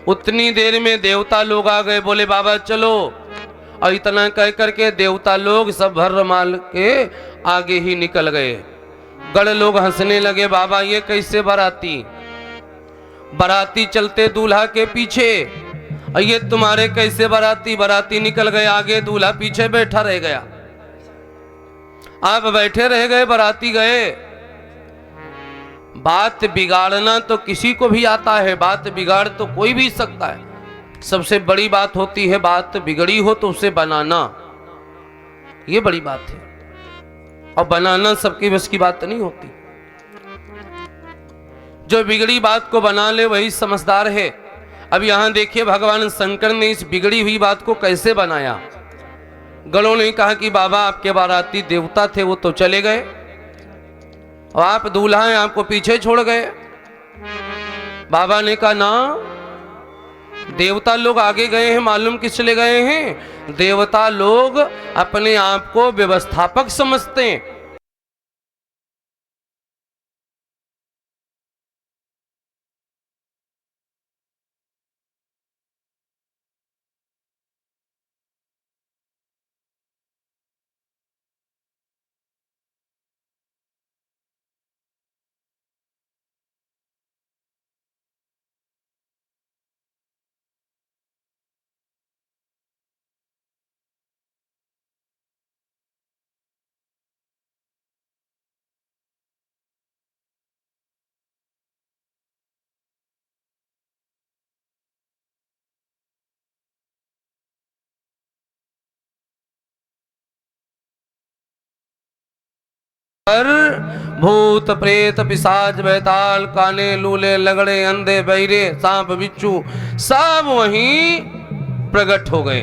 उतनी देर में देवता लोग आ गए, बोले बाबा चलो। और इतना कह करके देवता लोग सब भर माल के आगे ही निकल गए। गढ़ लोग हंसने लगे, बाबा ये कैसे बाराती, बाराती चलते दूल्हा के पीछे, और ये तुम्हारे कैसे बाराती, बाराती निकल गए आगे, दूल्हा पीछे बैठा रह गया। आप बैठे रह गए, बाराती गए। बात बिगाड़ना तो किसी को भी आता है, बात बिगाड़ तो कोई भी सकता है। सबसे बड़ी बात होती है बात बिगड़ी हो तो उसे बनाना, ये बड़ी बात है। और बनाना सबकी बस की बात नहीं होती। जो बिगड़ी बात को बना ले वही समझदार है। अब यहां देखिए भगवान शंकर ने इस बिगड़ी हुई बात को कैसे बनाया। गणों ने कहा कि बाबा आपके बाराती देवता थे, वो तो चले गए, और आप दूल्हा हैं, आपको पीछे छोड़ गए। बाबा ने कहा ना, देवता लोग आगे गए हैं, मालूम किस लिए गए हैं? देवता लोग अपने आप को व्यवस्थापक समझते हैं। पर भूत प्रेत पिशाच बैताल काने लूले लगड़े अंधे बहिरे सांप बिच्छू सब वहीं प्रकट हो गए।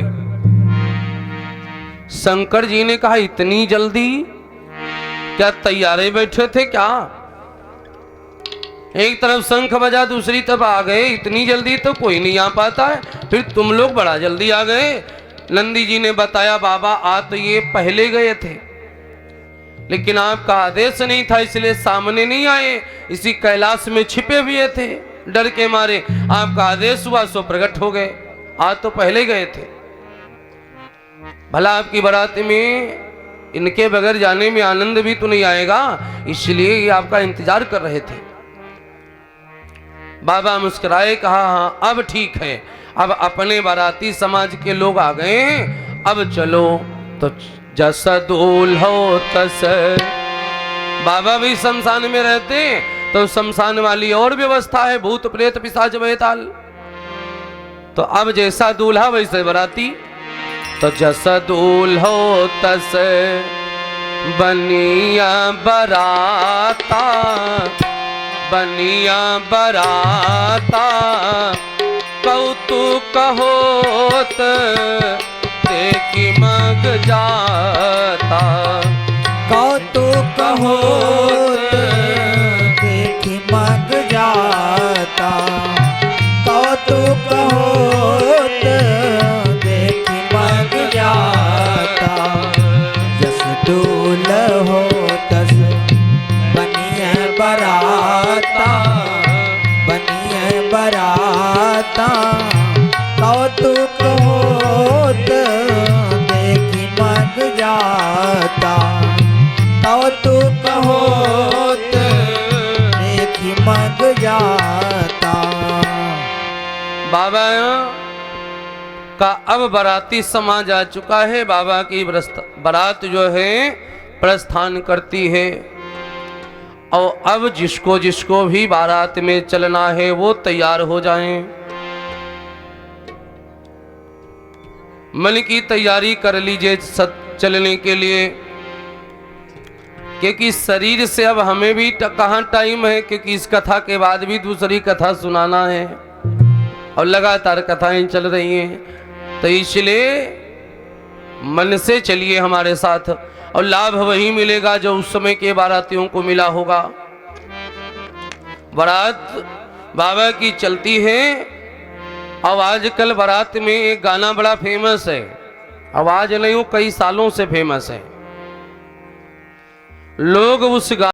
शंकर जी ने कहा इतनी जल्दी, क्या तैयारे बैठे थे क्या? एक तरफ शंख बजा, दूसरी तरफ आ गए। इतनी जल्दी तो कोई नहीं आ पाता है, फिर तुम लोग बड़ा जल्दी आ गए। नंदी जी ने बताया बाबा आ तो ये पहले गए थे, लेकिन आपका आदेश नहीं था इसलिए सामने नहीं आए, इसी कैलाश में छिपे हुए थे, डर के मारे। आपका आदेश हुआ सो प्रकट हो गए, आज तो पहले गए थे। भला आपकी बारात में इनके बगैर जाने में आनंद भी तो नहीं आएगा, इसलिए ये आपका इंतजार कर रहे थे। बाबा मुस्कुराए, कहा हाँ अब ठीक है, अब अपने बाराती समाज के लोग आ गए हैं, अब चलो। तो जैसा दूल्हा हो तस, बाबा भी शमशान में रहते हैं तो शमशान वाली और व्यवस्था है, भूत प्रेत पिशाच बैताल। तो अब जैसा दूल्हा वैसे बाराती। तो जैसा दूल्हा हो तस बनिया बराता, बनिया बराता कौतुक होत देखी मग जाता, कौतुक होत देखी मग जाता, कौतुक होत देखी मग जाता। जस दूल हो तस बनिए बराता, बनिए बराता कौतुक होत देखी मग जाता, कौतुक होत देखी मग जाता। बाबा का अब बाराती समाज आ चुका है। बाबा की बारात जो है प्रस्थान करती है, और अब जिसको जिसको भी बारात में चलना है वो तैयार हो जाएं। मन की तैयारी कर लीजिए चलने के लिए, क्योंकि शरीर से अब हमें भी कहाँ टाइम है, क्योंकि इस कथा के बाद भी दूसरी कथा सुनाना है और लगातार कथाएं चल रही हैं। तो इसलिए मन से चलिए हमारे साथ, और लाभ वही मिलेगा जो उस समय के बारातियों को मिला होगा। बारात बाबा की चलती है। अब आजकल बारात में एक गाना बड़ा फेमस है, अब आज नहीं वो कई सालों से फेमस है। लोग उस